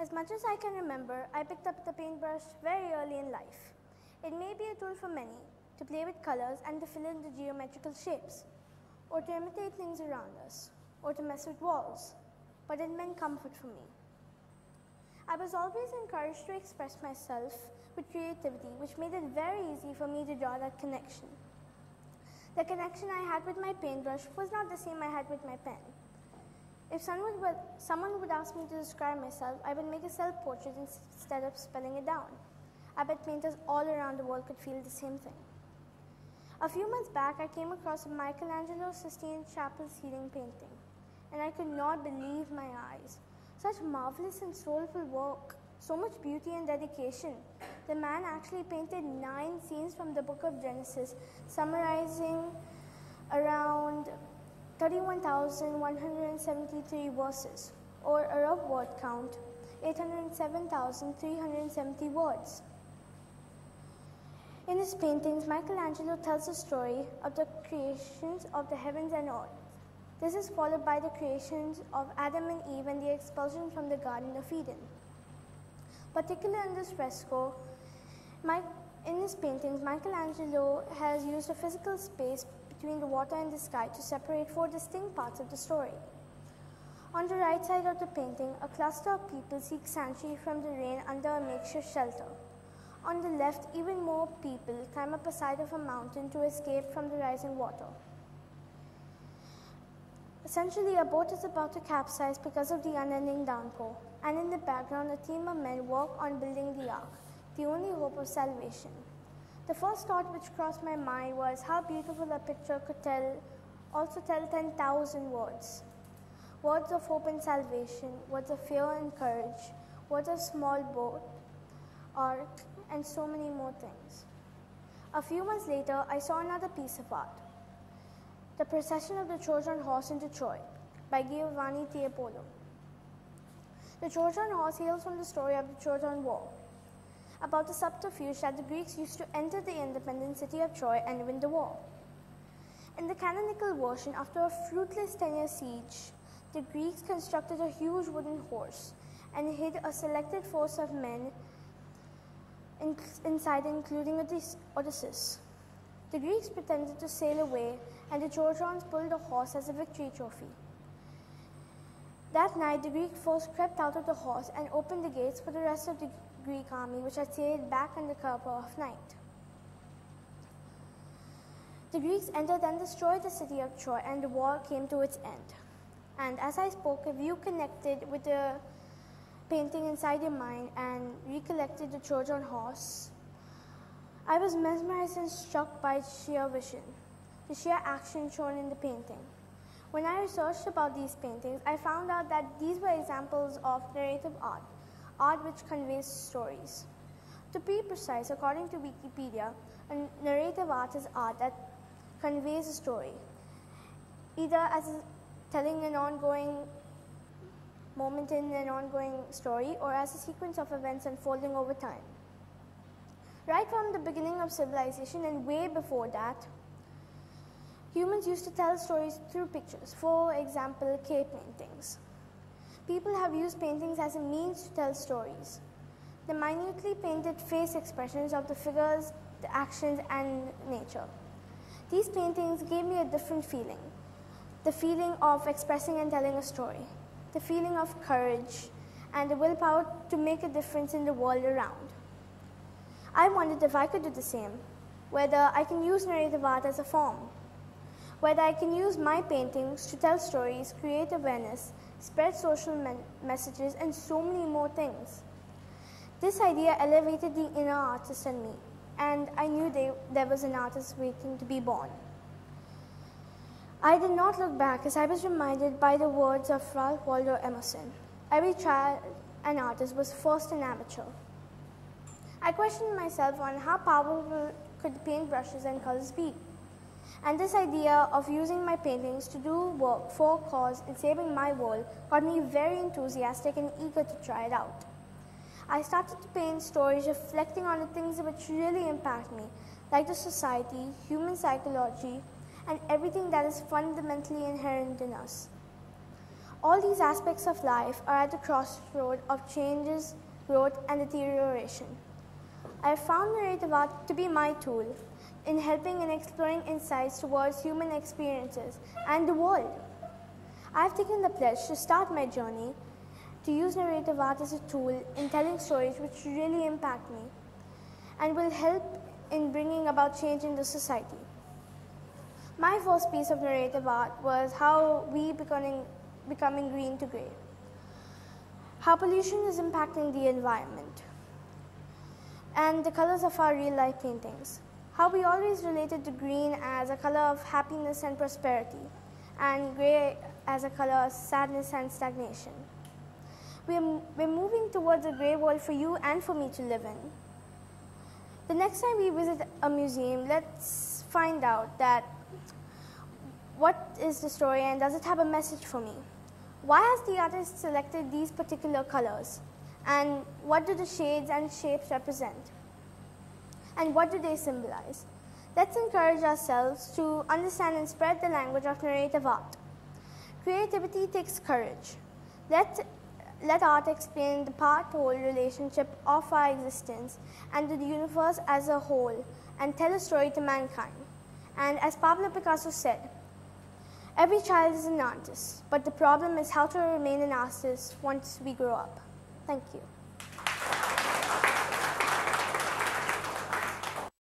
As much as I can remember, I picked up the paintbrush very early in life. It may be a tool for many, to play with colors and to fill in the geometrical shapes, or to imitate things around us, or to mess with walls, but it meant comfort for me. I was always encouraged to express myself with creativity, which made it very easy for me to draw that connection. The connection I had with my paintbrush was not the same I had with my pen. If someone would ask me to describe myself, I would make a self-portrait instead of spelling it down. I bet painters all around the world could feel the same thing. A few months back, I came across a Michelangelo Sistine Chapel ceiling painting, and I could not believe my eyes. Such marvelous and soulful work, so much beauty and dedication. The man actually painted 9 scenes from the book of Genesis, summarizing around 31,173 verses, or a rough word count, 807,370 words. In his paintings, Michelangelo tells the story of the creations of the heavens and earth. This is followed by the creations of Adam and Eve and the expulsion from the Garden of Eden. Particularly in this fresco, in his paintings, Michelangelo has used a physical space between the water and the sky to separate 4 distinct parts of the story. On the right side of the painting, a cluster of people seek sanctuary from the rain under a makeshift shelter. On the left, even more people climb up a side of a mountain to escape from the rising water. Essentially, a boat is about to capsize because of the unending downpour, and in the background, a team of men work on building the ark, the only hope of salvation. The first thought which crossed my mind was how beautiful a picture could also tell 10,000 words. Words of hope and salvation, words of fear and courage, words of small boat, ark, and so many more things. A few months later, I saw another piece of art, The Procession of the Trojan Horse into Troy by Giovanni. The Trojan Horse hails from the story of the Trojan War, about the subterfuge that the Greeks used to enter the independent city of Troy and win the war. In the canonical version, after a fruitless 10-year siege, the Greeks constructed a huge wooden horse and hid a selected force of men inside, including Odysseus. The Greeks pretended to sail away, and the Trojans pulled the horse as a victory trophy. That night, the Greek force crept out of the horse and opened the gates for the rest of the Greek army, which had stayed back in the cover of night. The Greeks entered and destroyed the city of Troy, and the war came to its end. And as I spoke, if you connected with the painting inside your mind and recollected the Trojan horse, I was mesmerized and struck by its sheer vision, the sheer action shown in the painting. When I researched about these paintings, I found out that these were examples of narrative art, art which conveys stories. To be precise, according to Wikipedia, a narrative art is art that conveys a story, either as telling an ongoing moment in an ongoing story or as a sequence of events unfolding over time. Right from the beginning of civilization and way before that, humans used to tell stories through pictures, for example, cave paintings. People have used paintings as a means to tell stories. The minutely painted face expressions of the figures, the actions, and nature. These paintings gave me a different feeling. The feeling of expressing and telling a story. The feeling of courage and the willpower to make a difference in the world around. I wondered if I could do the same, whether I can use narrative art as a form, whether I can use my paintings to tell stories, create awareness, spread social messages, and so many more things. This idea elevated the inner artist in me, and I knew there was an artist waiting to be born. I did not look back as I was reminded by the words of Ralph Waldo Emerson. Every child and artist was first an amateur. I questioned myself on how powerful could paintbrushes and colors be. And this idea of using my paintings to do work for a cause in saving my world got me very enthusiastic and eager to try it out. I started to paint stories reflecting on the things which really impact me, like the society, human psychology, and everything that is fundamentally inherent in us. All these aspects of life are at the crossroad of changes, growth, and deterioration. I have found narrative art to be my tool in helping and exploring insights towards human experiences and the world. I have taken the pledge to start my journey to use narrative art as a tool in telling stories which really impact me and will help in bringing about change in the society. My first piece of narrative art was how we becoming green to grey, how pollution is impacting the environment, and the colors of our real life paintings, how we always related to green as a color of happiness and prosperity, and grey as a color of sadness and stagnation. We're moving towards a grey world for you and for me to live in. The next time we visit a museum, let's find out that what is the story and does it have a message for me? Why has the artist selected these particular colors? And what do the shades and shapes represent? And what do they symbolize? Let's encourage ourselves to understand and spread the language of narrative art. Creativity takes courage. Let art explain the part-whole relationship of our existence and to the universe as a whole and tell a story to mankind. And as Pablo Picasso said, every child is an artist, but the problem is how to remain an artist once we grow up. Thank you.